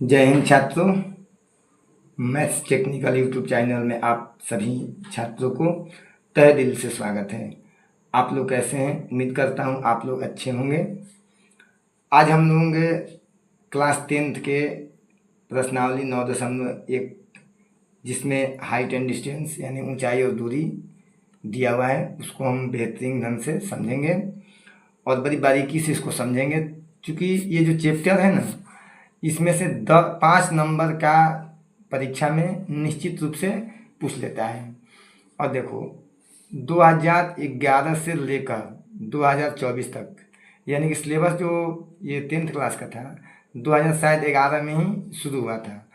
जय हिंद छात्रों। Maths technical YouTube channel में आप सभी छात्रों को तहे दिल से स्वागत है। आप लोग कैसे हैं? उम्मीद करता हूं आप लोग अच्छे होंगे। आज हम लोग क्लास 10th के प्रश्नावली 9.1 जिसमें हाइट एंड डिस्टेंस यानी ऊंचाई और दूरी दिया हुआ है उसको हम बेहतरीन ढंग से समझेंगे और बड़ी बारीकी से इसको समझेंगे, क्योंकि ये जो चैप्टर है ना इसमें से 5 नंबर का परीक्षा में निश्चित रूप से पूछ लेता है। और देखो 2011 से लेकर 2024 तक यानी कि सिलेबस जो ये 10th क्लास का था 2011 में ही शुरू हुआ था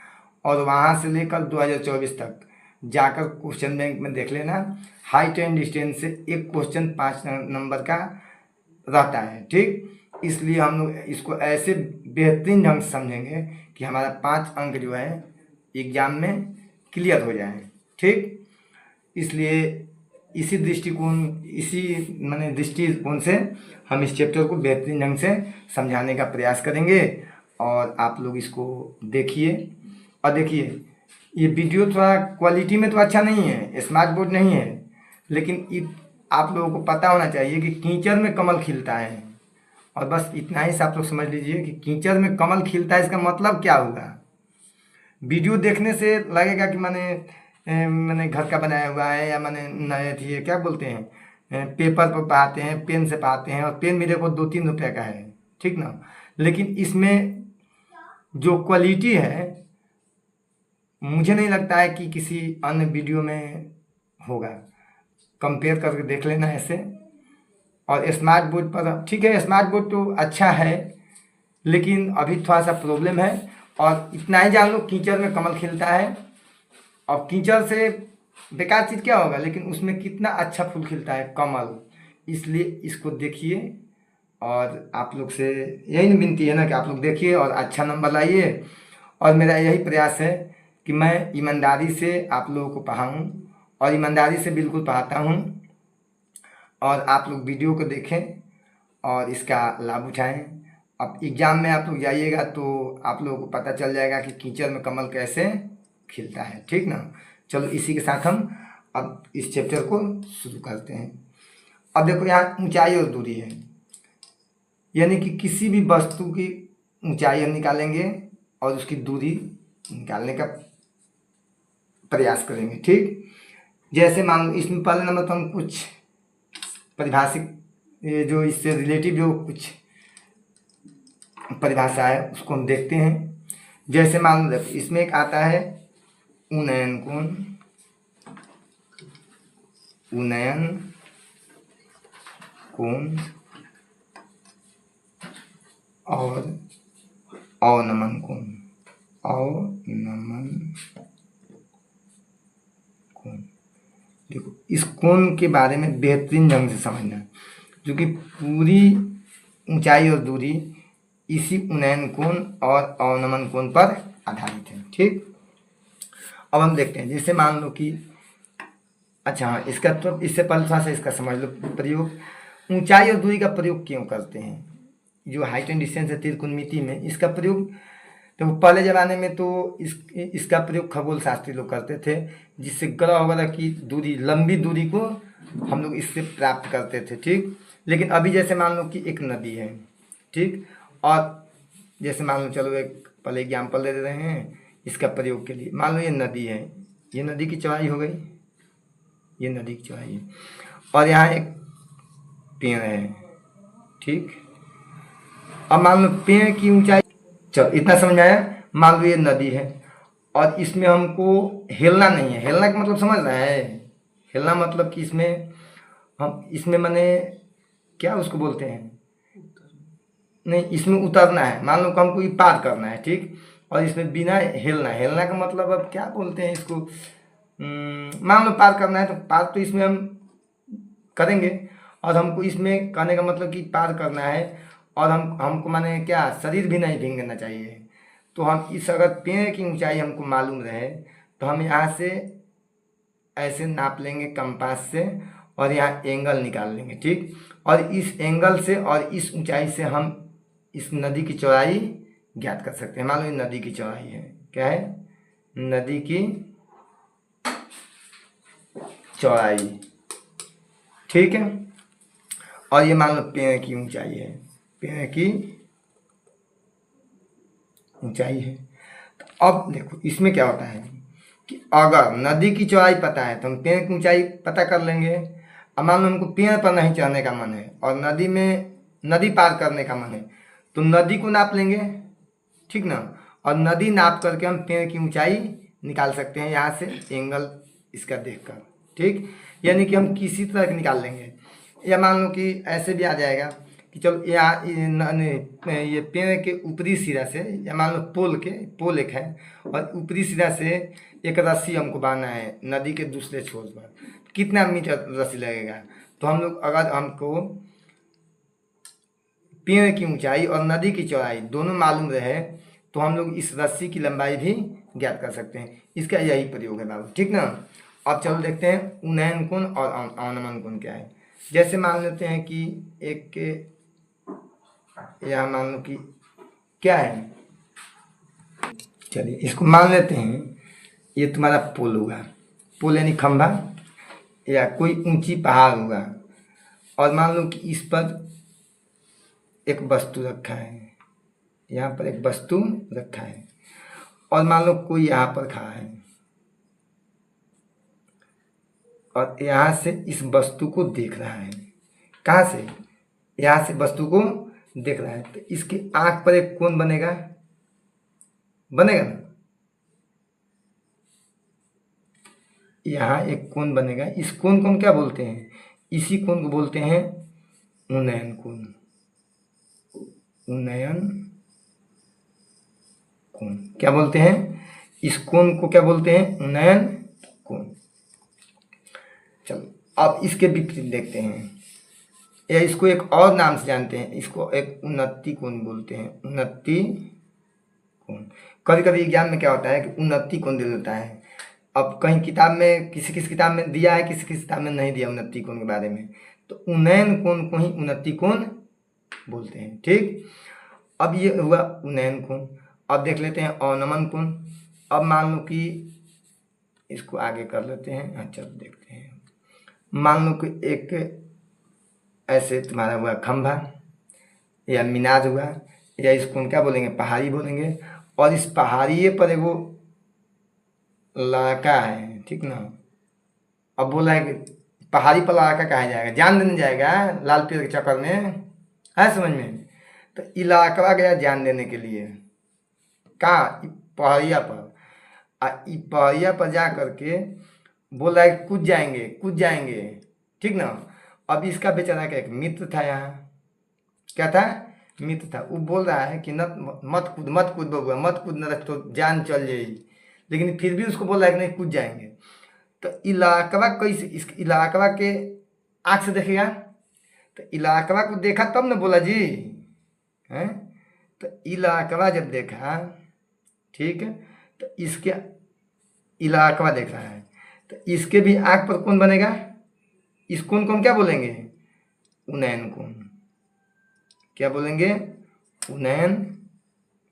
और वहाँ से लेकर 2024 तक जाकर क्वेश्चन बैंक में देख लेना। हाइट एंड डिस्टेंस से एक क्वेश्चन 5 नंबर का रहता है, ठीक। इसलिए हम लोग इसको ऐसे बेहतरीन ढंग से समझेंगे कि हमारा 5 अंक जो है एग्जाम में क्लियर हो जाए, ठीक। इसलिए इसी दृष्टिकोण से हम इस चैप्टर को बेहतरीन ढंग से समझाने का प्रयास करेंगे और आप लोग इसको देखिए। और देखिए ये वीडियो थोड़ा क्वालिटी में तो अच्छा नहीं है, स्मार्ट बोर्ड नहीं है, लेकिन आप लोगों को पता होना चाहिए कि कीचड़ में कमल खिलता है। और बस इतना ही से आप लोग समझ लीजिए कि कीचड़ में कमल खिलता है, इसका मतलब क्या होगा। वीडियो देखने से लगेगा कि मैंने घर का बनाया हुआ है या मैंने नए थी क्या बोलते हैं पेपर पर पढ़ाते हैं, पेन से पढ़ाते हैं और पेन भी देखो 2-3 रुपये का है, ठीक ना। लेकिन इसमें जो क्वालिटी है मुझे नहीं लगता है कि किसी अन्य वीडियो में होगा। कंपेयर करके देख लेना ऐसे। और स्मार्ट बोर्ड पर ठीक है, स्मार्ट बोर्ड तो अच्छा है लेकिन अभी थोड़ा सा प्रॉब्लम है। और इतना ही जान लो कीचड़ में कमल खिलता है और कीचड़ से बेकार चीज़ क्या होगा, लेकिन उसमें कितना अच्छा फूल खिलता है, कमल। इसलिए इसको देखिए और आप लोग से यही विनती है ना कि आप लोग देखिए और अच्छा नंबर लाइए। और मेरा यही प्रयास है कि मैं ईमानदारी से आप लोगों को पढ़ाऊँ और ईमानदारी से बिल्कुल पढ़ाता हूँ। और आप लोग वीडियो को देखें और इसका लाभ उठाएं। अब एग्ज़ाम में आप लोग जाइएगा तो आप लोगों को पता चल जाएगा कि कीचड़ में कमल कैसे खिलता है, ठीक ना। चलो इसी के साथ हम अब इस चैप्टर को शुरू करते हैं। अब देखो यहाँ ऊंचाई और दूरी है, यानी कि किसी भी वस्तु की ऊंचाई हम निकालेंगे और उसकी दूरी निकालने का प्रयास करेंगे, ठीक। जैसे मान लो इसमें पहले नंबर तो हम कुछ परिभाषिक ये जो इससे रिलेटिव जो कुछ परिभाषा है उसको हम देखते हैं। जैसे मान लो इसमें एक आता है उन्नयन कोण और अवनमन कोण। देखो इस कोण के बारे में बेहतरीन ढंग से समझना, क्योंकि पूरी ऊंचाई और दूरी इसी उन्नयन कोण और अवनमन कोण पर आधारित है, ठीक। अब हम देखते हैं, जैसे मान लो कि अच्छा हाँ इसका तो इससे पहले थोड़ा सा इसका समझ लो प्रयोग। ऊंचाई और दूरी का प्रयोग क्यों करते हैं? जो हाइट एंड डिस्टेंस है त्रिकोणमिति में इसका प्रयोग तो पहले ज़माने में तो इसका प्रयोग खगोल शास्त्री लोग करते थे, जिससे ग्रह वगैरह की दूरी लंबी दूरी को हम लोग इससे प्राप्त करते थे, ठीक। लेकिन अभी जैसे मान लो कि एक नदी है, ठीक, और जैसे मान लो चलो एक पहले एग्जाम्पल दे रहे हैं इसका प्रयोग के लिए। मान लो ये नदी है, ये नदी की चौड़ाई हो गई, ये नदी की चौड़ाई है और यहाँ एक पेड़ है, ठीक। अब मान लो पेड़ की ऊंचाई, चलो इतना समझ में आया। मान लो ये नदी है और इसमें हमको हिलना नहीं है। हिलना का मतलब समझ रहा है? हिलना मतलब कि इसमें माने क्या उसको बोलते हैं, नहीं इसमें उतरना है। मान लो कि हमको ये पार करना है, ठीक, और इसमें बिना हिलना का मतलब अब क्या बोलते हैं इसको, मान लो पार करना है तो पार तो इसमें हम करेंगे और हमको इसमें करने का मतलब कि पार करना है और हमको माने क्या शरीर भी नहीं भीगना चाहिए। तो हम इस अगर पेड़ की ऊंचाई हमको मालूम रहे तो हम यहाँ से ऐसे नाप लेंगे कंपास से और यहाँ एंगल निकाल लेंगे, ठीक। और इस एंगल से और इस ऊंचाई से हम इस नदी की चौड़ाई ज्ञात कर सकते हैं। मान लो ये नदी की चौड़ाई है, क्या है, नदी की चौड़ाई, ठीक है। और ये मान लो पेड़ की ऊंचाई है, पेड़ की ऊंचाई है। तो अब देखो इसमें क्या होता है कि अगर नदी की चौड़ाई पता है तो हम पेड़ की ऊंचाई पता कर लेंगे। अब मान लो हमको पेड़ पर नहीं चढ़ने का मन है और नदी में, नदी पार करने का मन है, तो नदी को नाप लेंगे, ठीक ना। और नदी नाप करके हम पेड़ की ऊंचाई निकाल सकते हैं यहाँ से एंगल इसका देखकर, ठीक। यानी कि हम किसी तरह के निकाल लेंगे। या मान लो कि ऐसे भी आ जाएगा कि चलो यहाँ ये पेड़ के ऊपरी सिरा से, या मान लो पोल एक है और ऊपरी सिरा से एक रस्सी हमको बांधना है नदी के दूसरे छोर पर, कितना मीटर रस्सी लगेगा। तो हम लोग अगर हमको पेड़ की ऊंचाई और नदी की चौड़ाई दोनों मालूम रहे तो हम लोग इस रस्सी की लंबाई भी ज्ञात कर सकते हैं। इसका यही प्रयोग है बाबू, ठीक ना। अब चलो देखते हैं उन्नयन कोण और अवनमन कोण क्या है। जैसे मान लेते हैं कि एक के यहाँ मान लो कि क्या है, चलिए इसको मान लेते हैं ये तुम्हारा पुल हुआ, पुल यानी खंभा या कोई ऊंची पहाड़ होगा। और मान लो कि इस पर एक वस्तु रखा है, यहाँ पर एक वस्तु रखा है और मान लो कोई यहाँ पर खड़ा है और यहाँ से इस वस्तु को देख रहा है। कहाँ से, यहाँ से वस्तु को देख रहा है। तो इसके आंख पर एक कोण बनेगा, बनेगा ना, यहाँ एक कोण बनेगा। इस कोण को हम क्या बोलते हैं, इसी कोण को बोलते हैं उन्नयन कोण। उन्नयन कोण क्या बोलते हैं, इस कोण को क्या बोलते हैं, उन्नयन कोण। चलो अब इसके विपरीत देखते हैं, या इसको एक और नाम से जानते हैं, इसको एक उन्नति कोण बोलते हैं। उन्नति कोण, कभी कभी एग्जाम में क्या होता है कि उन्नति कोण दे देता है। अब कहीं किताब में किसी किताब में दिया है, किसी किताब में नहीं दिया उन्नति कोण के बारे में, तो उन्नयन कोण को ही उन्नति कोण बोलते हैं, ठीक। अब ये हुआ उन्नयन कोण। अब देख लेते हैं अवनमन कोण। अब मान लो कि इसको आगे कर लेते हैं, हाँ चलो देखते हैं। मान लो कि एक ऐसे तुम्हारा हुआ खंभा या मीनार हुआ, या इसको क्या बोलेंगे, पहाड़ी बोलेंगे। और इस पहाड़िए पर एगो लड़का है, ठीक ना। अब बोला है कि पहाड़ी पर लड़का कहा जाएगा, जान देने जाएगा लाल पीर के चक्कर में, है समझ में। तो इलाका गया जान देने के लिए, कहाँ, पहाड़िया पर। पहाड़िया पर जा करके बोला है कूद जाएंगे, कूद जाएंगे, ठीक ना। अब इसका बेचारा का एक मित्र था यहाँ, क्या था, मित्र था। वो बोल रहा है कि न मत कूद, मत कूद बबुआ, मत कूद, न तो जान चल जाएगी। लेकिन फिर भी उसको बोल रहा है कि नहीं कूद जाएंगे। तो इलाकवा कैसे, इस इलाकवा के आँख से देखेगा, तो इलाकवा को देखा तब न बोला जी, हैं। तो इलाकवा जब देखा, ठीक है, तो इसके इलाकवा देख रहा है, तो इसके भी आँख पर कौन बनेगा, इस कोण को हम क्या बोलेंगे, उन्नयन कोण। क्या बोलेंगे, उन्नयन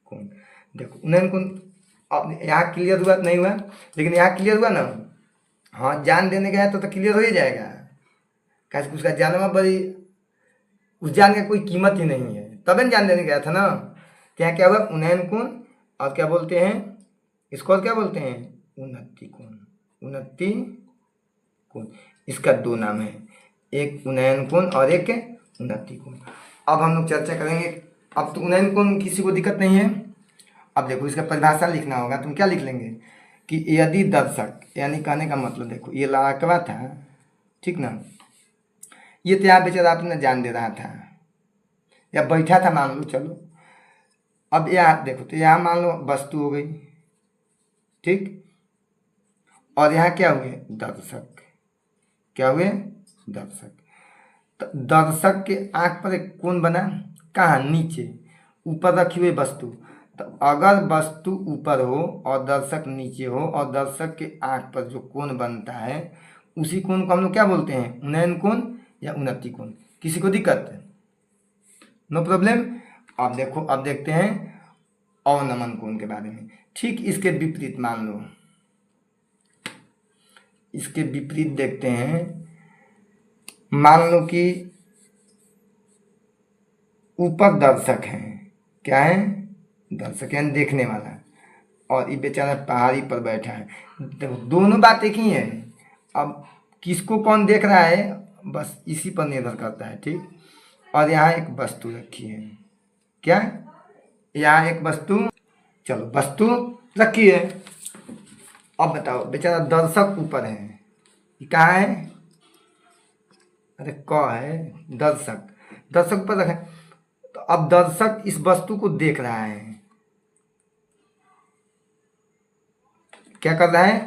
कोण। देखो उन्नयन कोण अब यहाँ क्लियर हुआ नहीं हुआ, लेकिन यहाँ क्लियर हुआ ना। हाँ जान देने गया तो क्लियर हो ही जाएगा, कैसे उसका जानवा बड़ी, उस जान का कोई कीमत ही नहीं है, तभी जान देने गया था ना। तो यहाँ क्या हुआ, उन्नयन कोण। और क्या बोलते हैं इसको, और क्या बोलते हैं, उन्नति कोण। उन्नति कोण, इसका दो नाम है, एक उन्नयन कोण और एक उन्नति कोण। अब हम लोग चर्चा करेंगे। अब तो उन्नयन कोण किसी को दिक्कत नहीं है। अब देखो इसका परिभाषा लिखना होगा, तुम क्या लिख लेंगे कि यदि दर्शक, यानी कहने का मतलब देखो ये लड़कवा था, ठीक ना। ये तो यहाँ बेचारा अपना जान दे रहा था या बैठा था मान लो, चलो। अब यहाँ देखो, तो यहाँ मान लो वस्तु हो गई, ठीक। और यहाँ क्या हुए, दर्शक। क्या हुए, दर्शक। तो दर्शक के आंख पर एक कोण बना, कहाँ, नीचे, ऊपर रखी हुई वस्तु। तो अगर वस्तु ऊपर हो और दर्शक नीचे हो और दर्शक के आंख पर जो कोण बनता है उसी कोण को हम लोग क्या बोलते हैं, उन्नयन कोण या उन्नति कोण। किसी को दिक्कत, नो प्रॉब्लम। अब देखो, अब देखते हैं अवनमन कोण के बारे में। ठीक इसके विपरीत मान लो, इसके विपरीत देखते हैं। मान लो कि ऊपर दर्शक है, क्या है, दर्शक यानी देखने वाला, और ये बेचारा पहाड़ी पर बैठा है। देखो दोनों बात एक ही है। अब किसको कौन देख रहा है बस इसी पर निर्भर करता है, ठीक। और यहाँ एक वस्तु रखी है, क्या, यहाँ एक वस्तु, चलो वस्तु रखी है। अब बताओ बेचारा दर्शक ऊपर है, ये कहाँ है, अरे क है, दर्शक, दर्शक ऊपर रखे। तो अब दर्शक इस वस्तु को देख रहा है, क्या कर रहा है,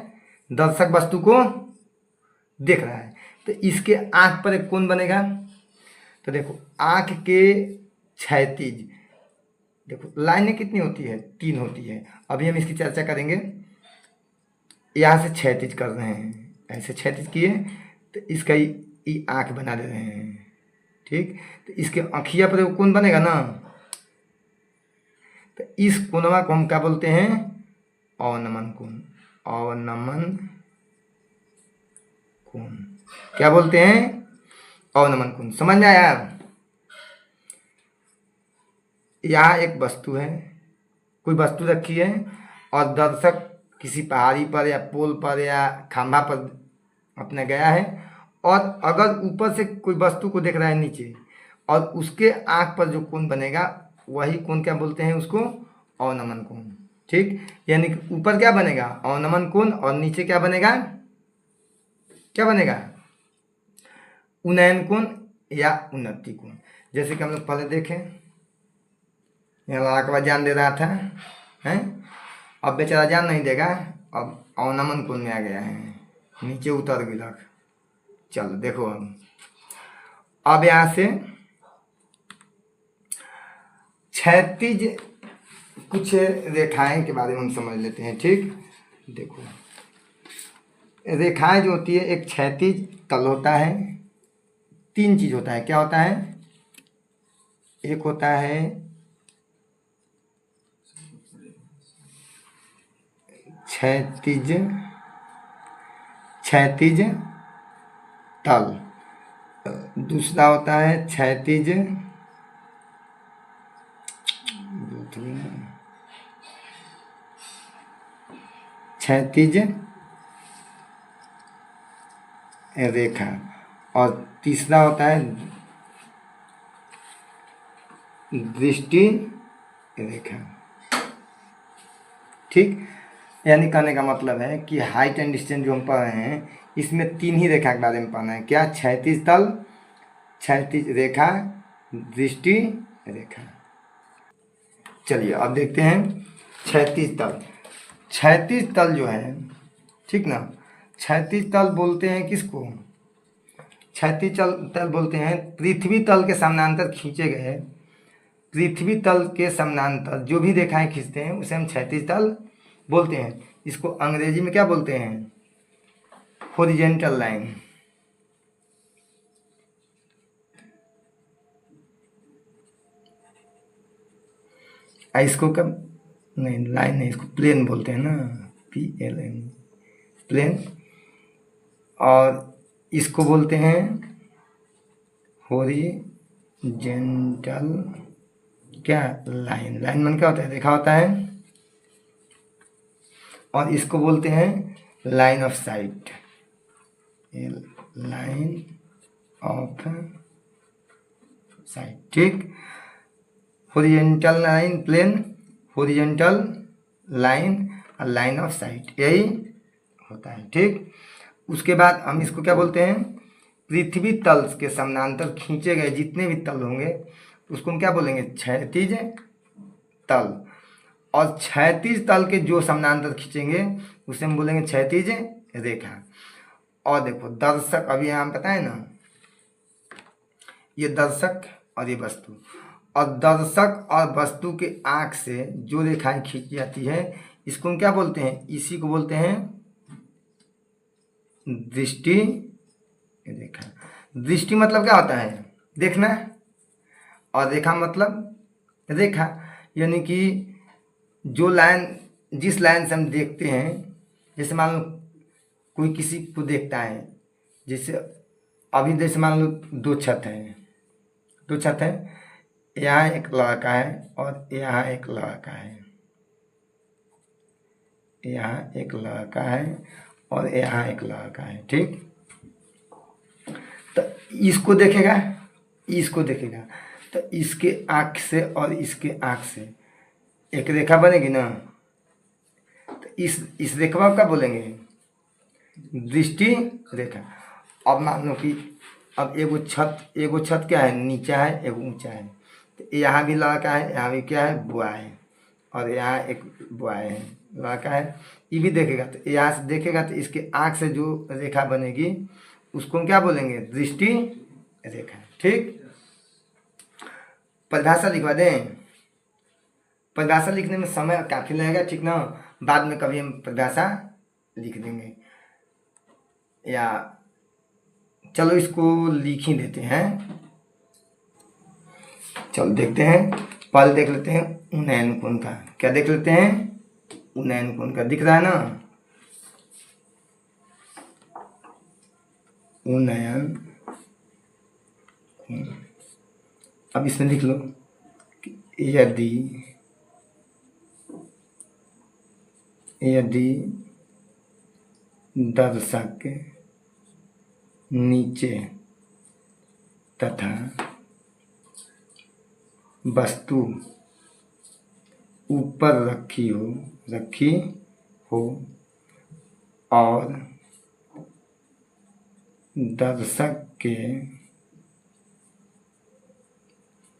दर्शक वस्तु को देख रहा है। तो इसके आंख पर एक कोण बनेगा। तो देखो आंख के क्षैतिज, देखो लाइनें कितनी होती है, 3 होती है। अभी हम इसकी चर्चा करेंगे। यहाँ से क्षैतिज कर रहे हैं, ऐसे क्षैतिज किए तो इसका ये आंख बना दे रहे हैं, ठीक। तो इसके आँखिया पर कोण बनेगा ना, तो इस कोणवा को हम क्या बोलते हैं, अवनमन कोण। अवनमन कोण क्या बोलते हैं, अवनमन कोण। समझ में आया। यहाँ एक वस्तु है, कोई वस्तु रखी है, और दर्शक किसी पहाड़ी पर या पोल पर या खंभा पर अपने गया है, और अगर ऊपर से कोई वस्तु को देख रहा है नीचे, और उसके आंख पर जो कोण बनेगा वही कोण क्या बोलते हैं उसको, अवनमन कोण, ठीक। यानी कि ऊपर क्या बनेगा, अवनमन कोण, और नीचे क्या बनेगा, क्या बनेगा, उन्नयन कोण या उन्नति कोण। जैसे कि हम लोग पहले देखें, यहाँ लड़का जान दे रहा था, हैं, अब बेचारा जान नहीं देगा, अब अवनमन कोण में आ गया है, नीचे उतर गया। चलो देखो अब यहाँ से क्षैतिज कुछ रेखाएं के बारे में हम समझ लेते हैं, ठीक। देखो रेखाएं जो होती है, एक क्षैतिज तल होता है, 3 चीज होता है, क्या होता है, एक होता है क्षैतिज, क्षैतिज तल, दूसरा होता है क्षैतिज, क्षैतिज रेखा, और तीसरा होता है दृष्टि रेखा, ठीक। यानी कहने का मतलब है कि हाइट एंड डिस्टेंस जो हम पढ़ रहे हैं इसमें 3 ही रेखा के बारे में पढ़ना है, क्या, क्षैतिज तल, क्षैतिज रेखा, दृष्टि रेखा। चलिए अब देखते हैं क्षैतिज तल। क्षैतिज तल जो है, ठीक ना, क्षैतिज तल बोलते हैं किसको, क्षैतिज तल बोलते हैं पृथ्वी तल के समानांतर खींचे गए, पृथ्वी तल के समानांतर जो भी रेखाएं खींचते हैं उसे हम क्षैतिज तल बोलते हैं। इसको अंग्रेजी में क्या बोलते हैं, हॉरिजॉन्टल लाइन। इसको कब नहीं, लाइन नहीं, इसको प्लेन बोलते हैं ना, PLN, प्लेन। और इसको बोलते हैं हॉरिजॉन्टल क्या, लाइन। लाइन मन क्या होता है, रेखा होता है। और इसको बोलते हैं line of sight, line of sight, ठीक। Horizontal line plane, horizontal line और लाइन ऑफ साइट, यही होता है, ठीक। उसके बाद हम इसको क्या बोलते हैं, पृथ्वी तल के समानांतर खींचे गए जितने भी तल होंगे उसको हम क्या बोलेंगे, क्षैतिज तल। और क्षैतिज तल के जो समानांतर खींचेंगे उसे हम बोलेंगे क्षैतिज रेखा। और देखो दर्शक, अभी यहाँ पता है ना, ये दर्शक और ये वस्तु, और दर्शक और वस्तु के आंख से जो रेखाएं खींची जाती है इसको हम क्या बोलते हैं, इसी को बोलते हैं दृष्टि रेखा। दृष्टि मतलब क्या होता है, देखना, और रेखा मतलब रेखा, यानी कि जो लाइन जिस लाइन से हम देखते हैं, जैसे मान लो कोई किसी को देखता है, जैसे अभी जैसे मान लो दो छत है, यहाँ एक लड़का है और यहाँ एक लड़का है, यहाँ एक लड़का है और यहाँ एक लड़का है, ठीक। तो इसको देखेगा तो इसके आँख से और इसके आँख से एक रेखा बनेगी ना, तो इस रेखा को क्या बोलेंगे? दृष्टि रेखा। अब मान लो कि अब एगो छत क्या है, नीचा है, एगो ऊंचा है, तो यहाँ भी लड़का है, यहाँ भी क्या है, बुआ है, और यहाँ एक बुआ है, लड़का है। ये भी देखेगा, तो यहाँ से देखेगा तो इसके आँख से जो रेखा बनेगी उसको हम क्या बोलेंगे? दृष्टि रेखा, ठीक। परिभाषा लिखवा दें। परिभाषा लिखने में समय काफ़ी लगेगा, ठीक ना, बाद में कभी हम परिभाषा लिख देंगे, या चलो इसको लिख ही देते हैं। चलो देखते हैं, पहले देख लेते हैं उन्नयन कोण का। क्या देख लेते हैं? उन्नयन कोण का दिख रहा है ना, उन्नयन कोण। अब इसमें लिख लो कि यदि दर्शक नीचे तथा वस्तु ऊपर रखी हो और दर्शक के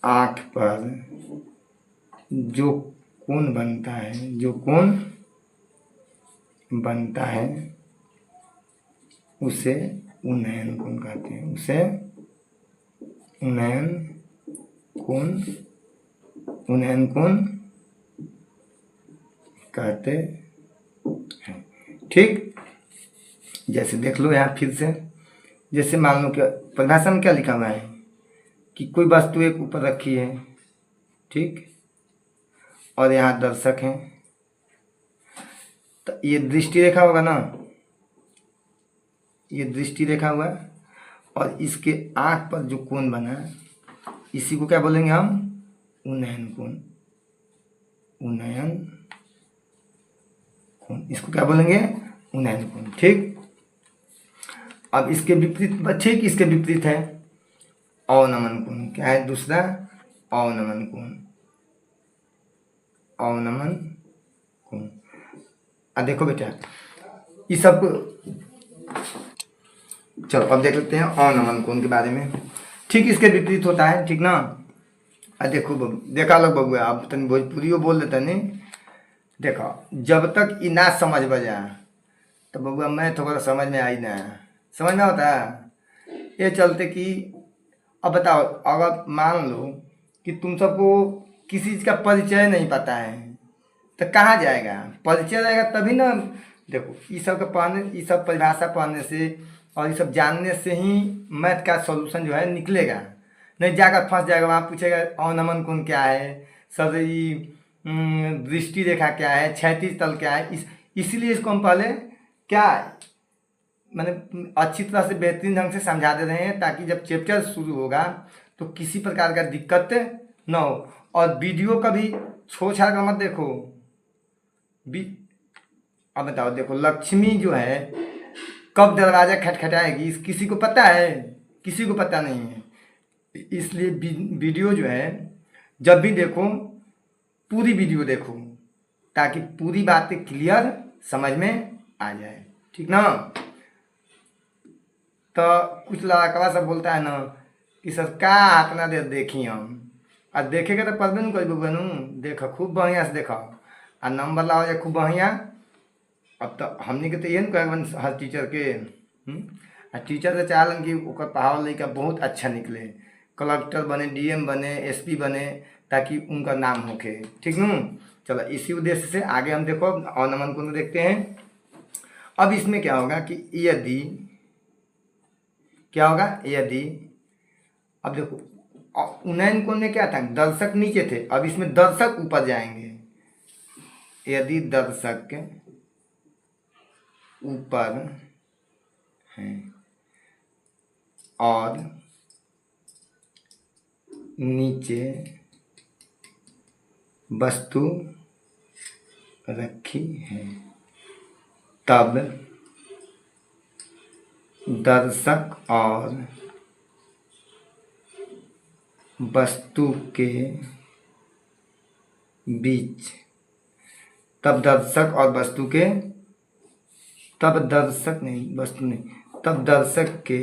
आँख पर जो कोण बनता है उसे उन्नयन कोण कहते हैं, उन्नयन कोण कहते हैं, ठीक। जैसे देख लो यहाँ फिर से, जैसे मान लो कि परिभाषा में क्या लिखा हुआ है कि कोई वस्तु एक ऊपर रखी है, ठीक, और यहाँ दर्शक हैं, तो ये दृष्टि रेखा होगा ना, ये दृष्टि रेखा हुआ, और इसके आँख पर जो कोण बना इसी को क्या बोलेंगे हम? उन्नयन कोण। इसको क्या बोलेंगे? उन्नयन कोण, ठीक। अब इसके विपरीत, ठीक इसके विपरीत है अवनमन कोण। क्या है दूसरा? अवनमन कोण। देखो बेटा, ये सब चलो अब देख लेते हैं अवनमन कोण के बारे में। ठीक इसके विपरीत होता है, ठीक ना। देखो देखा लो बबुआ, अब तनी भोजपुरियो बोल देता नहीं। देखो जब तक ये ना समझ बजा तो बबुआ मैं थोड़ा समझ में आई ना, समझ में होता है। ये चलते कि अब बताओ, अगर मान लो कि तुम सबको किसी चीज़ का परिचय नहीं पता है तो कहाँ जाएगा? परिचय रहेगा तभी ना। देखो ये सब का पढ़ने, ये सब परिभाषा पढ़ने से और ये सब जानने से ही मैथ का सॉल्यूशन जो है निकलेगा, नहीं जाकर फंस जाएगा। वहाँ पूछेगा अवनमन कोण क्या है, सर ये दृष्टि रेखा क्या है, क्षैतिज तल क्या है। इसीलिए इसको हम पहले क्या मैंने अच्छी तरह से बेहतरीन ढंग से समझा दे रहे हैं, ताकि जब चैप्टर शुरू होगा तो किसी प्रकार का दिक्कत न हो। और वीडियो का भी छोड़ छाड़ कर मत देखो। अब बताओ, देखो लक्ष्मी जो है कब दरवाज़ा खटखटाएगी किसी को पता है? किसी को पता नहीं है। इसलिए वीडियो जो है जब भी देखो पूरी वीडियो देखो, ताकि पूरी बातें क्लियर समझ में आ जाए, ठीक ना। तो कुछ लड़का सब बोलता है ना कि सर का इतना देर देखी हम, और देखेगा तो पढ़बे न करी बनू, देखो खूब बढ़िया से देखो आ नंबर लाओ जाए खूब बढ़िया। अब तो हमने के तो ये कहे हर टीचर के टीचर तो चाहलन कि ओकर पढ़ावल लड़का बहुत अच्छा निकले, कलेक्टर बने, डीएम बने, एसपी बने, ताकि उनका नाम होके, ठीक न। चलो इसी उद्देश्य से आगे हम देखो अवनमन कोण देखते हैं। अब इसमें क्या होगा कि यदि क्या होगा, यदि अब देखो उन्नयन कोण में क्या था, दर्शक नीचे थे, अब इसमें दर्शक ऊपर जाएंगे, यदि दर्शक ऊपर है और नीचे वस्तु रखी है, तब दर्शक और वस्तु के बीच तब दर्शक और वस्तु के तब दर्शक नहीं वस्तु नहीं तब दर्शक के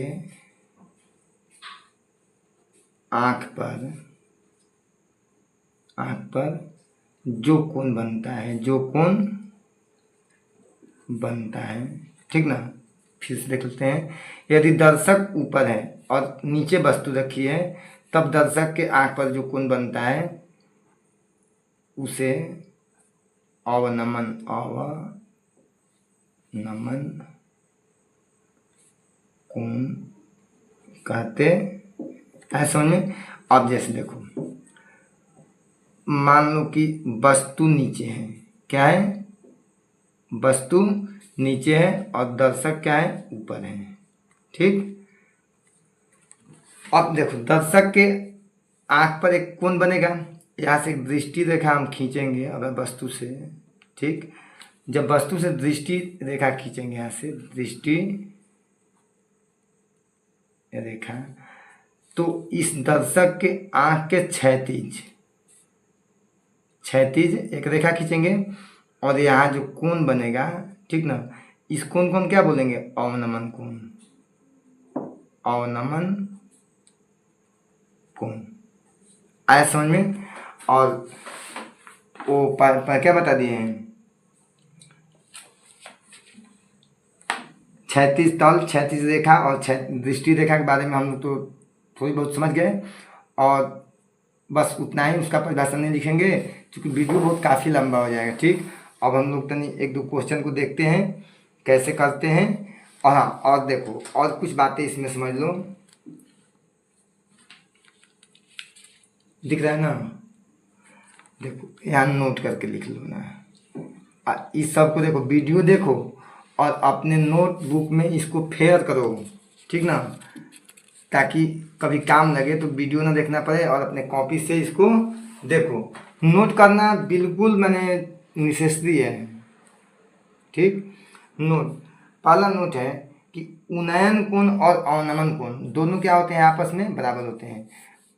आँख पर जो कोण बनता है, ठीक ना। फिर से देख लेते हैं। यदि दर्शक ऊपर है और नीचे वस्तु रखी है, तब दर्शक के आँख पर जो कोण बनता है उसे अवनमन कोण कहते हैं। समझ में। अब जैसे देखो, मान लो कि वस्तु नीचे है, क्या है, वस्तु नीचे है और दर्शक क्या है, ऊपर है, ठीक। अब देखो, दर्शक के आँख पर एक कोण बनेगा, यहाँ से एक दृष्टि रेखा हम खींचेंगे अगर वस्तु से, ठीक। जब वस्तु से दृष्टि रेखा खींचेंगे, यहाँ से दृष्टि रेखा, तो इस दर्शक के आँख के क्षैतिज एक रेखा खींचेंगे और यहाँ जो कोण बनेगा, ठीक ना, इस कोण को हम क्या बोलेंगे, अवनमन कोण। आया समझ में। और वो पर क्या बता दिए हैं, क्षैतिज रेखा और दृष्टि रेखा के बारे में हम लोग तो थोड़ी बहुत समझ गए, और बस उतना ही, उसका परिभाषा नहीं लिखेंगे क्योंकि वीडियो बहुत काफ़ी लंबा हो जाएगा, ठीक। अब हम लोग तनी एक दो क्वेश्चन को देखते हैं कैसे करते हैं। और हाँ, और देखो, और कुछ बातें इसमें समझ लो, दिख रहा है ना, देखो यहाँ नोट करके लिख लो ना। इस सब को देखो, वीडियो देखो और अपने नोटबुक में इसको फेयर करो, ठीक ना, ताकि कभी काम लगे तो वीडियो ना देखना पड़े और अपने कॉपी से इसको देखो। नोट करना बिल्कुल मैंने नेसेसरी है, ठीक। नोट, पहला नोट है कि उन्नयन कोण और अवनमन कोण दोनों क्या होते हैं, आपस में बराबर होते हैं।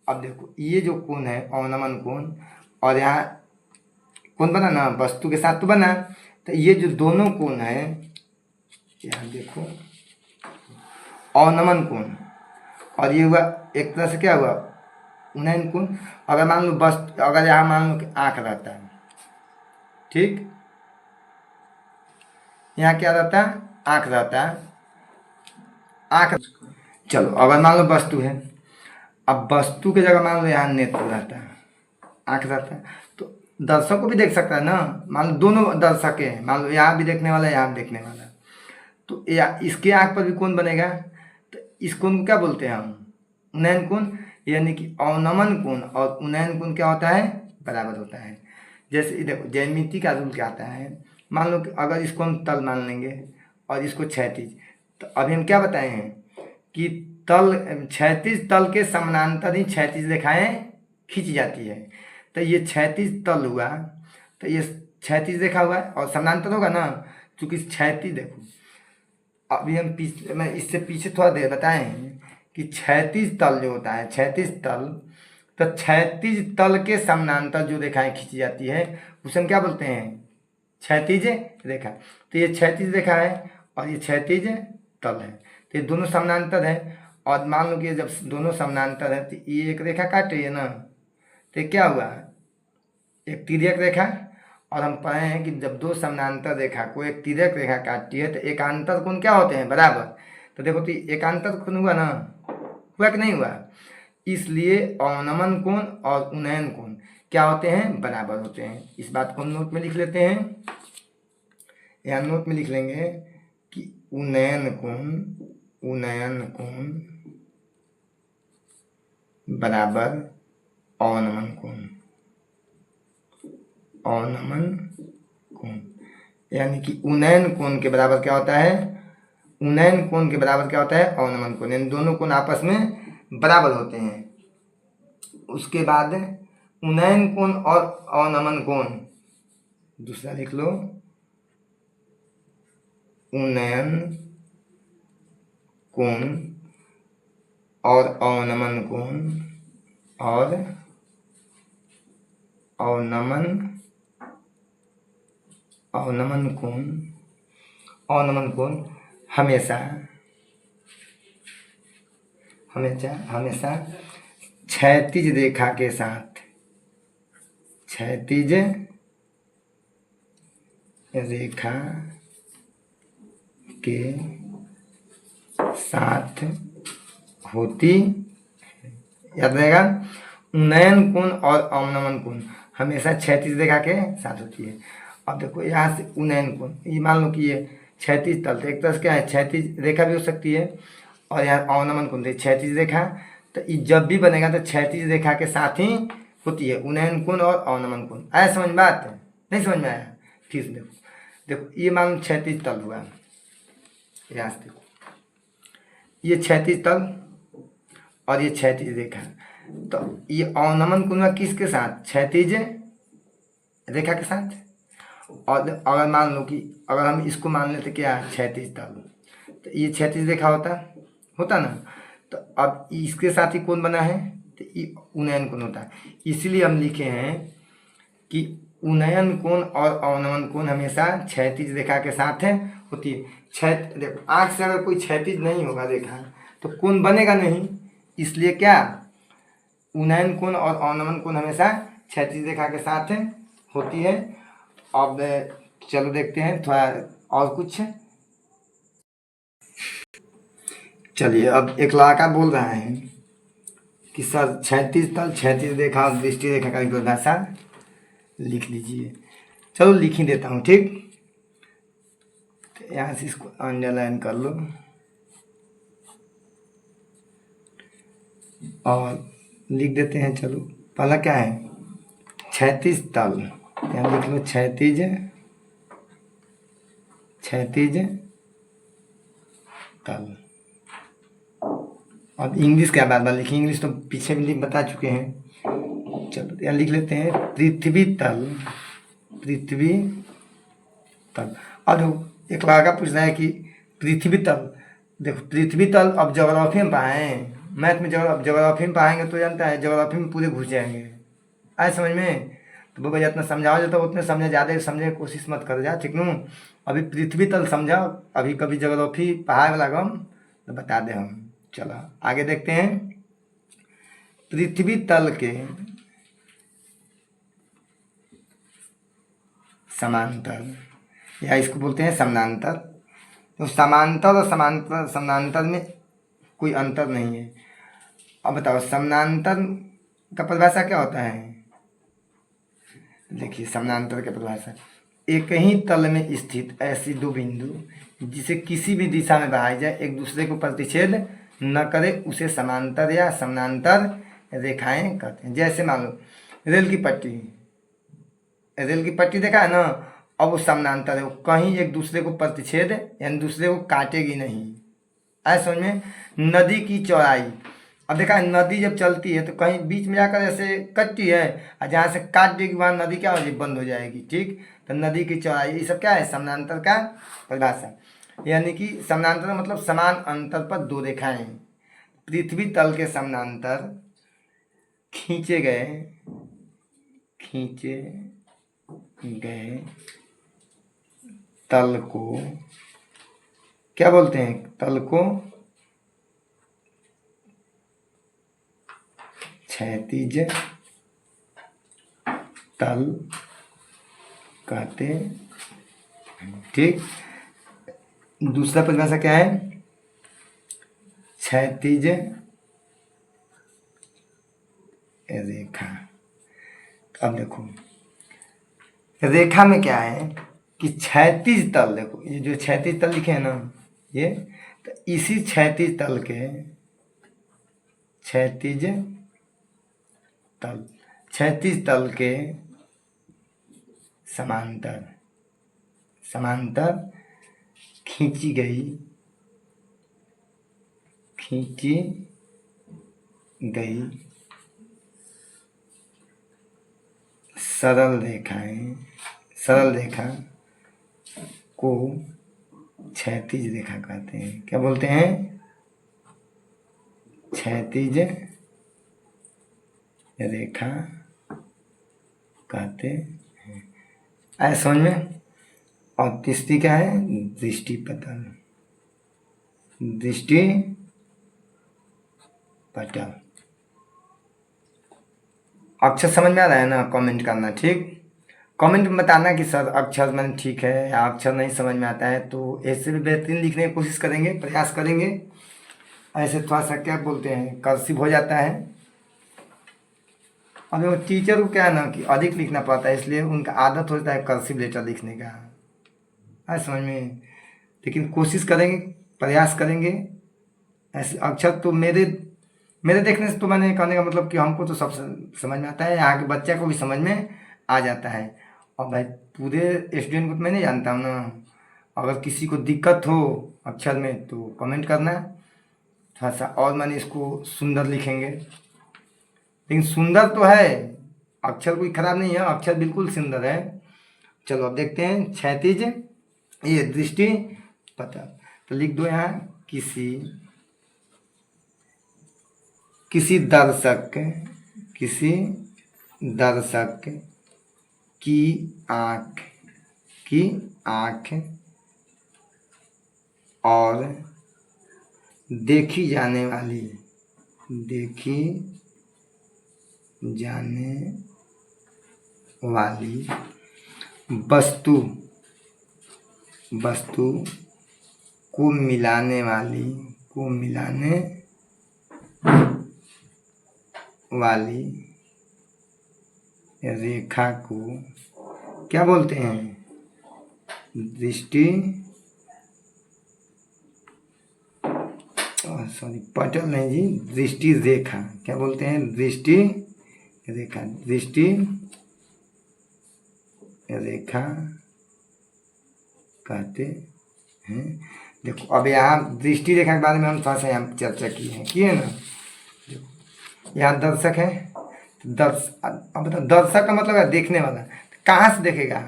अब देखो, ये जो कोण है अवनमन कोण, और यहाँ कोण बना ना, वस्तु के साथ तो बना, तो ये जो दोनों कोण है, यहाँ देखो, अवनमन कोण, और ये हुआ एक तरह से क्या हुआ, उन्नयन कोण। अगर मान लो वस्तु, अगर यहाँ मान लो कि आँख रहता है, ठीक, यहाँ क्या रहता है, आँख रहता है, आँख। चलो, अगर मान लो वस्तु है, अब वस्तु की जगह मान लो यहाँ नेत्र रहता है, आँख रहता है, तो दर्शक को भी देख सकता है ना। मान लो दोनों दर्शक हैं, मान लो यहाँ भी देखने वाला है, यहाँ भी देखने वाला है, तो या इसके आँख पर भी कोण बनेगा, तो इस कोण को क्या बोलते हैं हम, उन्नयन कोण। यानी कि अवनमन कोण और उन्नयन कोण क्या होता है, बराबर होता है। जैसे देखो, ज्यामिति का रूल क्या आता है, मान लो कि अगर इसको हम तल मान लेंगे और इसको क्षैतिज, तो अभी हम क्या बताए हैं कि क्षैतिज तल के समानांतर ही क्षैतिज रेखाएं खींची जाती है। तो ये क्षैतिज तल हुआ, तो ये क्षैतिज रेखा हुआ और समानांतर होगा ना, क्योंकि क्षैतिज, देखो अभी हम मैं इससे पीछे थोड़ा देर बताएं कि क्षैतिज तल जो होता है, क्षैतिज तल, तो क्षैतिज तल के समानांतर जो रेखाएं खींची जाती है उसे हम क्या बोलते हैं, क्षैतिज रेखा। तो ये क्षैतिज रेखा है और ये क्षैतिज तल है, तो ये दोनों समानांतर है। और मान लो कि जब दोनों समानांतर है तो ये एक रेखा काट रही है ना, तो क्या हुआ, एक तिर्यक रेखा। और हम पढ़े हैं कि जब दो समानांतर रेखा को एक तिर्यक रेखा काटती है तो एकांतर कोण क्या होते हैं, बराबर। तो देखो, तो एकांतर कोण हुआ ना, हुआ कि नहीं हुआ। इसलिए अवनमन कोण और उन्नयन कोण क्या होते हैं, बराबर होते हैं। इस बात को हम नोट में लिख लेते हैं, यहाँ नोट में लिख लेंगे कि उन्नयन कोण बराबर अवनमन कोण यानी कि उन्नयन कोण के बराबर क्या होता है, उन्नयन कोण के बराबर क्या होता है, अवनमन कोण, यानी दोनों कोण आपस में बराबर होते हैं। उसके बाद उन्नयन कोण और अवनमन कोण, दूसरा लिख लो, उन्नयन कोण और अवनमन कोण और अवनमन कोण हमेशा क्षैतिज रेखा के साथ, क्षैतिज रेखा के साथ होती, याद रहेगा, उन्नयन कोण और अवनमन कोण हमेशा क्षैतिज रेखा के साथ होती है। अब देखो यहाँ से उन्नयन कोण, ये मान लो कि ये क्षैतिज तल, तो एक तरह से क्या है, क्षैतिज रेखा भी हो सकती है, और यहाँ अवनमन कोण क्षैतिज रेखा, तो ये जब भी बनेगा तो क्षैतिज रेखा के साथ ही होती है, उन्नयन कोण और अवनमन कोण। आया समझ में बात? नहीं समझ में आया? ठीक, देखो ये मान लो क्षैतिज तल हुआ, यहाँ से देखो ये क्षैतिज तल और ये क्षैतिज रेखा, तो ये अवनमन कोण किसके साथ, क्षैतिज रेखा के साथ। और अगर मान लो कि अगर हम इसको मान लेते क्या, क्षैतिज तल, तो ये क्षैतिज रेखा होता ना, तो अब इसके साथ ही कोण बना है, तो ये उन्नयन कोण होता है। इसीलिए हम लिखे हैं कि उन्नयन कोण और अवनमन कोण हमेशा क्षैतिज रेखा के साथ होती है। देखो आँख से अगर कोई क्षैतिज नहीं होगा रेखा तो कोण बनेगा नहीं, इसलिए क्या, उन्नयन कोण और अवनमन कोण हमेशा क्षैतिज रेखा के साथ होती है। अब चलो देखते हैं थोड़ा और कुछ। चलिए, अब एक लड़का बोल रहा है कि सर क्षैतिज तल, क्षैतिज रेखा और दृष्टि रेखा का परिभाषा लिख लीजिए। चलो लिख ही देता हूँ, ठीक। तो यहाँ से इसको अंडरलाइन कर लो और लिख देते हैं। चलो पहला क्या है, क्षैतिज तल, यहाँ लिख लो क्षैतिज तल। अब इंग्लिश क्या बार बार लिखें, इंग्लिश तो पीछे भी बता चुके हैं। चलो यहाँ लिख लेते हैं पृथ्वी तल। और एक लड़का पूछ रहा है कि पृथ्वी तल, देखो पृथ्वी तल अब ज्योग्राफी में पाएँ, मैथ में ज्योग्राफी में पाएंगे तो जानता है ज्योग्राफी में पूरे घुस जाएंगे। आए समझ में? तो वो भैया जितना समझाओ जाता है उतने समझे, ज़्यादा समझने की कोशिश मत कर जा, ठीक नू। अभी पृथ्वी तल समझाओ, अभी कभी ज्योग्राफी पढ़ाए वाला गम तो बता दे हम। चलो आगे देखते हैं। पृथ्वी तल के समांतर, या इसको बोलते हैं समानांतर। तो समांतर और समानांतर में कोई अंतर नहीं है। अब बताओ समानांतर का परिभाषा क्या होता है। देखिए समानांतर की परिभाषा, एक ही तल में स्थित ऐसी दो बिंदु जिसे किसी भी दिशा में बढ़ाया जाए एक दूसरे को प्रतिच्छेद न करे उसे समांतर या समानांतर रेखाएं कहते हैं। जैसे मान लो रेल की पट्टी देखा है ना, अब वो समानांतर है, वो कहीं एक दूसरे को प्रतिच्छेद यानी दूसरे को काटेगी नहीं। ऐसा समझ में। नदी की चौड़ाई, अब देखा है नदी जब चलती है तो कहीं बीच में जाकर ऐसे कटती है, और जहाँ से काट देगी वहाँ नदी क्या हो जाएगी, बंद हो जाएगी, ठीक। तो नदी की चौड़ाई, ये सब क्या है, समानांतर का परिभाषा। यानी कि समानांतर मतलब समान अंतर पर दो रेखाएं पृथ्वी तल के समानांतर खींचे गए तल को क्या बोलते हैं, तल को क्षैतिज तल कहते, ठीक। दूसरा परिभाषा क्या है, क्षैतिज रेखा। अब देखो रेखा में क्या है कि क्षैतिज तल, देखो ये जो क्षैतिज तल लिखे हैं ना, ये तो इसी क्षैतिज तल के समांतर समांतर खींची गई सरल रेखा को क्षैतिज रेखा कहते हैं। क्या बोलते हैं? क्षैतिज रेखा कहते हैं। ऐसा समझ में। और तीसरी क्या है? दृष्टिपटल। अक्षर समझ में आ रहा है ना? कमेंट करना, ठीक। कमेंट में बताना कि सर अक्षर मैंने ठीक है या अक्षर नहीं समझ में आता है, तो ऐसे भी बेहतरीन लिखने की कोशिश करेंगे, प्रयास करेंगे। ऐसे थोड़ा सा क्या बोलते हैं, कर्सिव हो जाता है। अब वो टीचर को क्या है ना कि अधिक लिखना पड़ता है, इसलिए उनका आदत हो जाता है कर्सिव लेटर लिखने का। ऐसा समझ में। लेकिन कोशिश करेंगे, प्रयास करेंगे। ऐसे अक्षर तो मेरे देखने से तो मैंने कहने का मतलब कि हमको तो सब समझ में आता है, यहाँ के बच्चे को भी समझ में आ जाता है। और भाई पूरे स्टूडेंट को तो मैं नहीं जानता हूँ ना। अगर किसी को दिक्कत हो अक्षर में तो कमेंट करना, थोड़ा सा और मैंने इसको सुंदर लिखेंगे। लेकिन सुंदर तो है, अक्षर कोई खराब नहीं है, अक्षर बिल्कुल सुंदर है। चलो अब देखते हैं क्षैतिज ये दृष्टि पटल। तो लिख दो यहाँ किसी दर्शक की आँख और देखी जाने वाली वस्तु को मिलाने वाली रेखा को क्या बोलते हैं? पटल नहीं जी, दृष्टि रेखा। क्या बोलते हैं? दृष्टि रेखा कहते हैं। देखो अब यहाँ दृष्टि रेखा के बारे में हम थोड़ा सा यहाँ चर्चा किए ना। देखो यहाँ दर्शक है, अब बताओ दर्शक का मतलब है देखने वाला। कहाँ से देखेगा?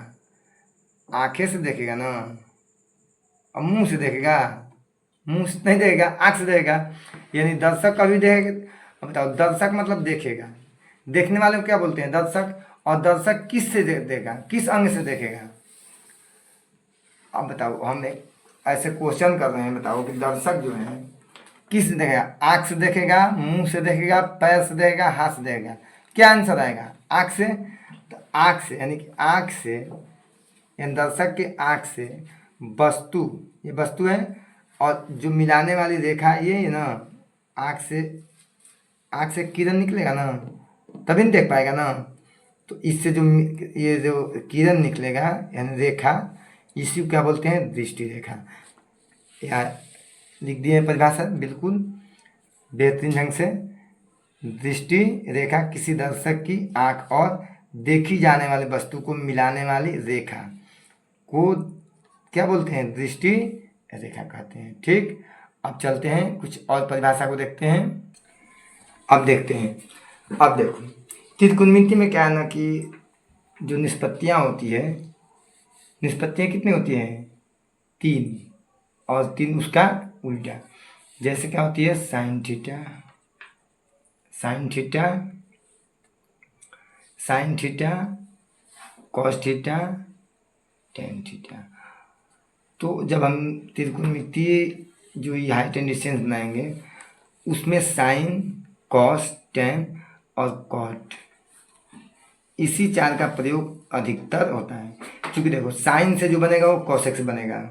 आंखें से देखेगा ना। अब मुंह से देखेगा? मुंह से नहीं देखेगा, आँख से देखेगा। यानी दर्शक कभी देखेगा। अब बताओ दर्शक मतलब देखेगा, देखने वाले को क्या बोलते हैं? दर्शक। और दर्शक किस से देखेगा, किस अंग से देखेगा? अब बताओ, हम ऐसे क्वेश्चन कर रहे हैं, बताओ कि दर्शक जो है किस से देखेगा? आँख से देखेगा, मुंह से देखेगा, पैर से देखेगा, हाथ से देखेगा? क्या आंसर आएगा? आँख से। तो आँख से यानी कि आँख से, यानी दर्शक के आँख से वस्तु, ये वस्तु है, और जो मिलाने वाली रेखा ये है ना, आँख से किरण निकलेगा ना, तभी नहीं देख पाएगा ना। तो इससे जो ये जो किरण निकलेगा यानी रेखा, इसी को क्या बोलते हैं? दृष्टि रेखा। यहाँ लिख दिए परिभाषा बिल्कुल बेहतरीन ढंग से। दृष्टि रेखा किसी दर्शक की आँख और देखी जाने वाली वस्तु को मिलाने वाली रेखा को क्या बोलते हैं? दृष्टि रेखा कहते हैं, ठीक। अब चलते हैं कुछ और परिभाषा को देखते हैं। अब देखते हैं, अब देखो त्रिकोणमिति में क्या है ना कि जो निष्पत्तियाँ होती है, निष्पत्तियाँ कितनी होती हैं? 3, और 3 उसका उल्टा। जैसे क्या होती है? Sine theta, cos theta, tan theta. तो जब हम त्रिकोणमितीय जो हाइट एंड डिस्टेंस बनाएंगे उसमें साइन, कॉस, टेन और कॉट, इसी 4 का प्रयोग अधिकतर होता है। क्योंकि देखो साइन से जो बनेगा वो कॉसेक से बनेगा,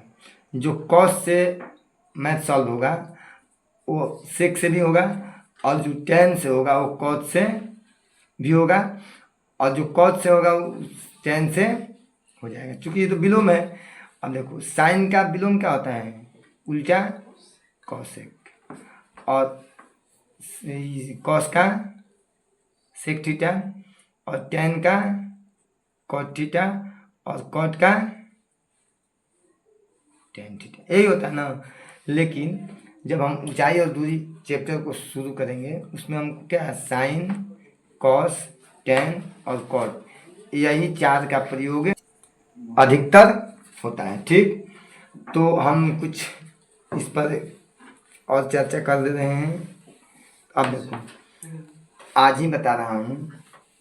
जो कॉस से मैथ सॉल्व होगा वो सेक से भी होगा, और जो टेन से होगा वो कॉट से भी होगा, और जो कॉट से होगा वो टेन से हो जाएगा, क्योंकि ये तो विलोम है। अब देखो साइन का विलोम क्या होता है? उल्टा कॉसेक, और कॉस का सेक थीटा, और टेन का कॉट थीटा, और कॉट का टेन थीटा, यही होता है ना। लेकिन जब हम ऊंचाई और दूरी चैप्टर को शुरू करेंगे उसमें हम क्या है, साइन, कॉस, टेन और कॉट, यही चार का प्रयोग अधिकतर होता है। ठीक, तो हम कुछ इस पर और चर्चा कर ले रहे हैं। अब देखो, आज ही बता रहा हूँ।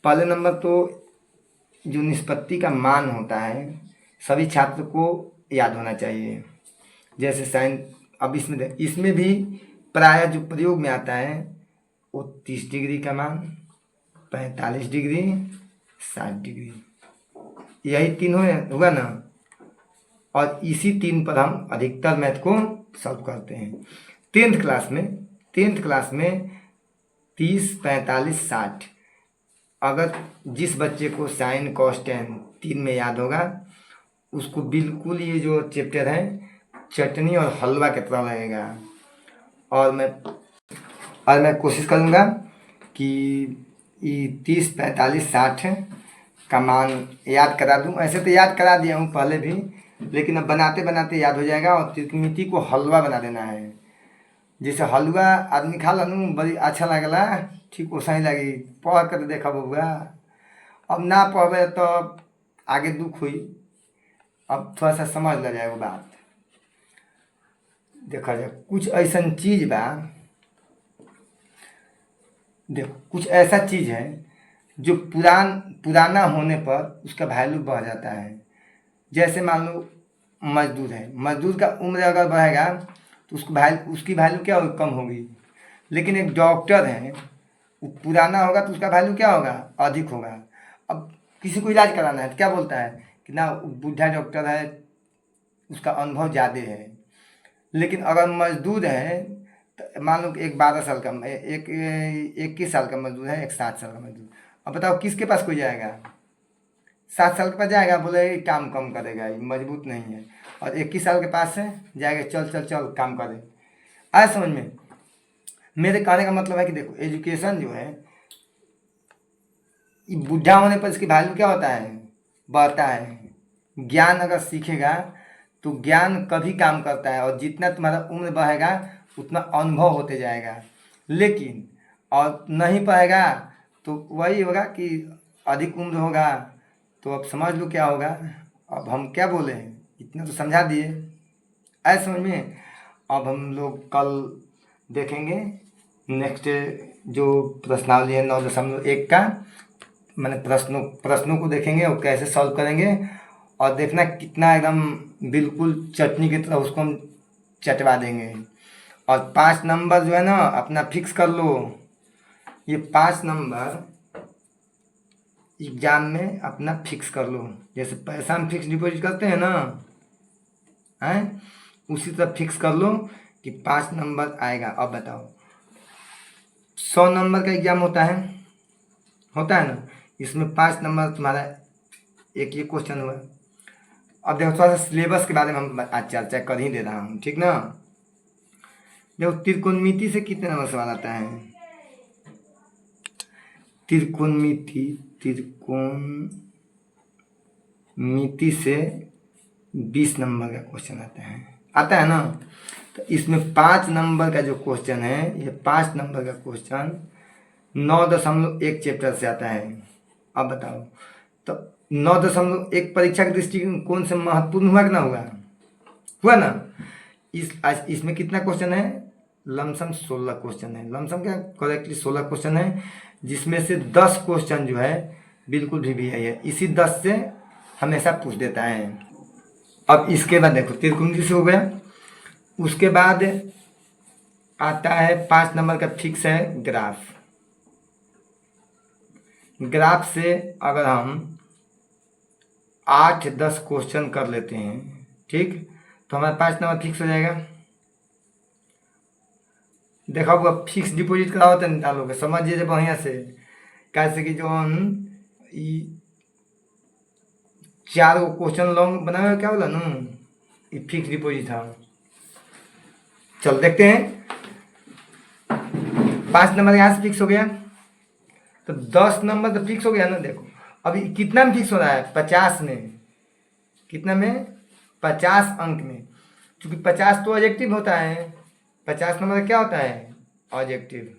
पहले नंबर तो जो निष्पत्ति का मान होता है सभी छात्र को याद होना चाहिए। जैसे साइन, अब इसमें भी प्रायः जो प्रयोग में आता है वो 30 डिग्री का मान, 45 डिग्री, 60 डिग्री, यही तीन होगा ना। और इसी तीन पर हम अधिकतर मैथ को सॉल्व करते हैं। 10th क्लास में 30, 45, 60, अगर जिस बच्चे को साइन कॉस टेन तीन में याद होगा उसको बिल्कुल ये जो चैप्टर है चटनी और हलवा की तरह लगेगा। और मैं कोशिश करूँगा कि 30, 45, 60 का मान याद करा दूँ। ऐसे तो याद करा दिया हूँ पहले भी, लेकिन अब बनाते बनाते याद हो जाएगा। और त्रिकोणमिति को हलवा बना देना है। जैसे हलवा आदमी खा लनू बड़ी अच्छा लगला, ठीक वैसा ही लगी। पढ़ कर देखा बउआ, अब ना पढ़े तो आगे दुख हुई। अब थोड़ा सा समझ ल जाए वो बात। देखा जाए कुछ ऐसा चीज बा, देखो कुछ ऐसा चीज है जो पुराना होने पर उसका वैल्यू बढ़ जाता है। जैसे मान लो मजदूर है, मजदूर का उम्र अगर बढ़ेगा तो उसकी वैल्यू क्या होगी, कम होगी। लेकिन एक डॉक्टर है, वो पुराना होगा तो उसका वैल्यू क्या होगा, अधिक होगा। अब किसी को इलाज कराना है तो क्या बोलता है कि ना बूढ़ा डॉक्टर है, उसका अनुभव ज़्यादा है। लेकिन अगर मजदूर है तो मान लो एक 12 साल का, एक 21 साल का मजदूर है, एक 7 साल का मजदूर, अब बताओ किसके पास कोई जाएगा, 7 साल के पास जाएगा, बोले ये काम कम करेगा, ये मजबूत नहीं है। और 21 साल के पास है जाएगा, चल चल चल काम करे। आए समझ में? मेरे कहने का मतलब है कि देखो एजुकेशन जो है ये बुढ़ा होने पर इसकी वैल्यू क्या होता है, बढ़ता है। ज्ञान अगर सीखेगा तो ज्ञान कभी काम करता है, और जितना तुम्हारा उम्र बढ़ेगा उतना अनुभव होते जाएगा। लेकिन और नहीं पढ़ेगा तो वही होगा कि अधिक उम्र होगा। तो अब समझ लो क्या होगा। अब हम क्या बोले हैं, इतना तो समझा दिए, आए समझ में? अब हम लोग कल देखेंगे नेक्स्ट जो प्रश्नावली है 9.1 का, मैंने प्रश्नों को देखेंगे और कैसे सॉल्व करेंगे। और देखना कितना एकदम बिल्कुल चटनी की तरह उसको हम चटवा देंगे। और 5 नंबर जो है ना अपना फिक्स कर लो। ये 5 नंबर एग्जाम में अपना फिक्स कर लो। जैसे पैसा हम फिक्स डिपॉजिट करते हैं ना, हैं, उसी तरह फिक्स कर लो कि 5 नंबर आएगा। अब बताओ 100 नंबर का एग्जाम होता है ना, इसमें 5 नंबर तुम्हारा एक ये क्वेश्चन हुआ। अब देखो थोड़ा सा सिलेबस के बारे में हम आज चर्चा कर ही दे रहा हूँ, ठीक ना। देखो त्रिकोणमिति से कितने नंबर सवाल आता है, त्रिकोणमिति से 20 नंबर का क्वेश्चन आता है ना। तो इसमें 5 नंबर का जो क्वेश्चन है, ये 5 नंबर का क्वेश्चन 9.1 चैप्टर से आता है। अब बताओ तो 9.1 परीक्षा के दृष्टिकोण से महत्वपूर्ण हुआ कि ना हुआ ना। इसमें कितना क्वेश्चन है, लमसम 16 क्वेश्चन है। लमसम क्या, करेक्टली 16 क्वेश्चन है, जिसमें से 10 क्वेश्चन जो है बिल्कुल भी है। इसी 10 से हमेशा पूछ देता है। अब इसके बाद देखो त्रिकोणमिति से हो गया। उसके बाद आता है 5 नंबर का फिक्स है ग्राफ। ग्राफ से अगर हम 8-10 क्वेश्चन कर लेते हैं, ठीक, तो हमारा 5 नंबर फिक्स हो जाएगा। देखा वो फिक्स डिपॉजिट करा होता है, निकालोगे समझिए जब बढ़िया से। कैसे कि जो हम 4 क्वेश्चन लॉन्ग बनाए, क्या बोला ना, ये फिक्स डिपॉजिट था। चल देखते हैं। 5 नंबर यहाँ से फिक्स हो गया, तो 10 नंबर तो फिक्स हो गया ना। देखो अभी कितना में फिक्स हो रहा है, 50 में। कितना में, 50 अंक में। क्योंकि 50 तो ऑब्जेक्टिव होता है, 50 नंबर का क्या होता है ऑब्जेक्टिव।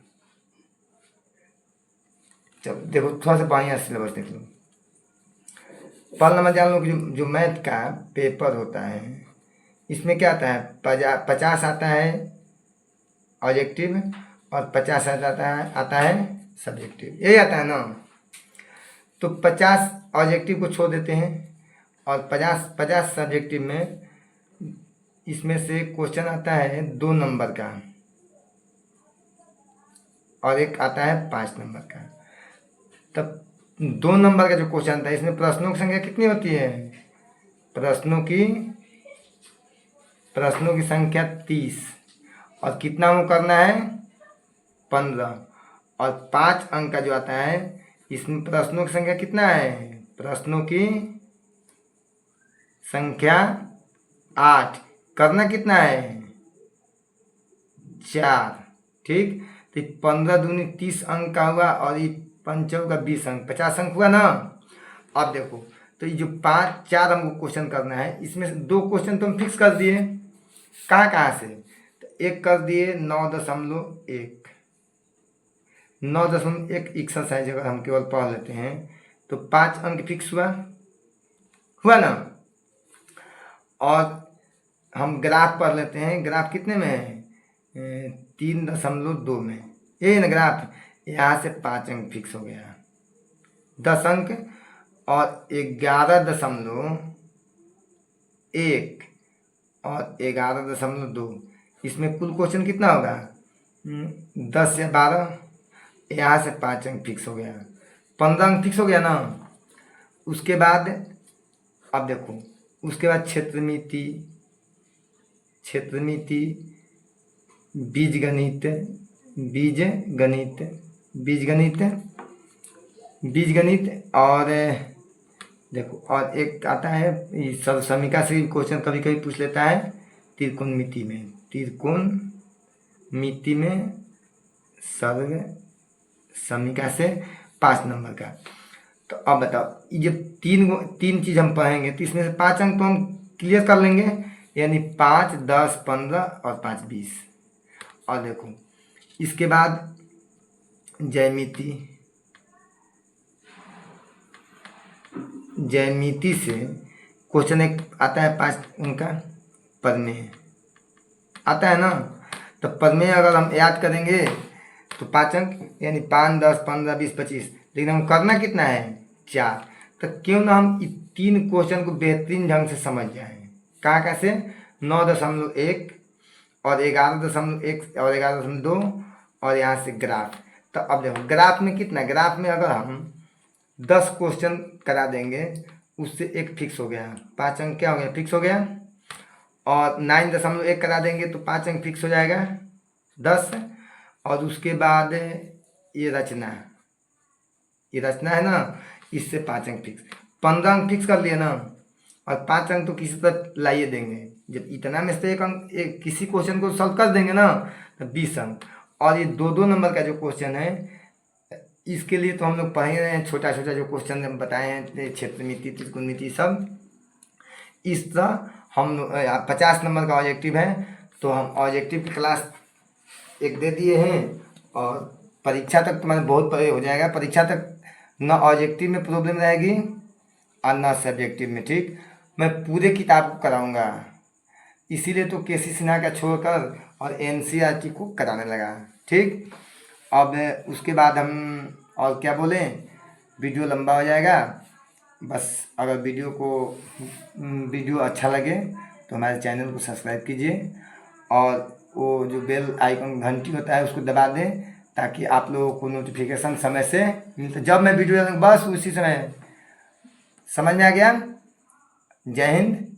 चलो देखो थोड़ा सा बढ़िया सिलेबस देख लो। पहला नंबर जान लो कि जो मैथ का पेपर होता है इसमें क्या आता है, 50 आता है ऑब्जेक्टिव और 50 आता है सब्जेक्टिव, यही आता है ना। तो 50 ऑब्जेक्टिव को छोड़ देते हैं और 50 सब्जेक्टिव में इसमें से क्वेश्चन आता है 2 नंबर का और एक आता है 5 नंबर का। तब 2 नंबर का जो क्वेश्चन था इसमें प्रश्नों की संख्या कितनी होती है, प्रश्नों की संख्या 30 और कितना वो करना है 15 और 5 अंक का जो आता है इसमें प्रश्नों की संख्या कितना है, प्रश्नों की संख्या 8, करना कितना है 4। ठीक, तो 15 दूनी 30 अंक का हुआ और ये 5 का 20 अंक, 50 अंक हुआ ना। अब देखो तो ये जो 4 हमको क्वेश्चन करना है इसमें से 2 क्वेश्चन तो हम फिक्स कर दिए, कहाँ से, तो एक कर दिए 9.1, 9.1 एक्सरसाइज अगर हम केवल पढ़ लेते हैं तो 5 अंक फिक्स हुआ ना। और हम ग्राफ पढ़ लेते हैं, ग्राफ कितने में है 3.2 में, ये ना ग्राफ, यहाँ से 5 अंक फिक्स हो गया, 10 अंक और 11.1 और 11.2, इसमें कुल क्वेश्चन कितना होगा 10 या 12, यहाँ से 5 अंक फिक्स हो गया, 15 अंक फिक्स हो गया ना। उसके बाद अब देखो उसके बाद क्षेत्रमिति, बीजगणित और देखो और एक आता है सब समीका से क्वेश्चन कभी कभी पूछ लेता है, त्रिकोणमिति में सर्ग समीका से 5 नंबर का। तो अब बताओ ये 3 चीज़ हम पढ़ेंगे तो इसमें से 5 अंक तो हम क्लियर कर लेंगे, यानी 5, 10, 15 और 5, 20। और देखो इसके बाद ज्यामिति से क्वेश्चन एक आता है 5 अंक का, प्रमेय आता है ना। तो प्रमेय अगर हम याद करेंगे तो 5 अंक यानी 5, 10, 15, 20, 25, लेकिन हम करना कितना है 4। तो क्यों ना हम इस 3 क्वेश्चन को बेहतरीन ढंग से समझ जाएं, कहाँ से 9.1 और 11.1 और 11.2 और यहाँ से ग्राफ। तो अब देखो ग्राफ में कितना, ग्राफ में अगर हम 10 क्वेश्चन करा देंगे उससे एक फिक्स हो गया, 5 अंक क्या हो गया फिक्स हो गया। और 9.1 करा देंगे तो 5 अंक फिक्स हो जाएगा 10। और उसके बाद ये रचना है ना, इससे 5 अंक फिक्स, 15 अंक फिक्स कर लिए ना। और 5 अंक तो किसी तरह लाइए देंगे, जब इतना में से एक अंक किसी क्वेश्चन को सॉल्व कर देंगे ना तो 20 अंक। और ये 2 नंबर का जो क्वेश्चन है इसके लिए तो हम लोग पढ़ ही रहे हैं, छोटा जो क्वेश्चन हम बताए हैं क्षेत्रमिति त्रिकोणमिति सब। इस तरह हम 50 नंबर का ऑब्जेक्टिव है, तो हम ऑब्जेक्टिव की क्लास एक दे दिए हैं और परीक्षा तक तुम्हारे बहुत परे हो जाएगा। परीक्षा तक न ऑब्जेक्टिव में प्रॉब्लम रहेगी और न सब्जेक्टिव में। ठीक, मैं पूरे किताब को कराऊंगा, इसीलिए तो केसी सिन्हा का छोड़कर और एनसीईआरटी को कराने लगा। ठीक, अब उसके बाद हम और क्या बोलें, वीडियो लंबा हो जाएगा। बस अगर वीडियो अच्छा लगे तो हमारे चैनल को सब्सक्राइब कीजिए और वो जो बेल आइकन घंटी होता है उसको दबा दें, ताकि आप लोगों को नोटिफिकेशन समय से मिलता, जब मैं वीडियो बस उसी समय। समझ में आ गया? जय हिंद।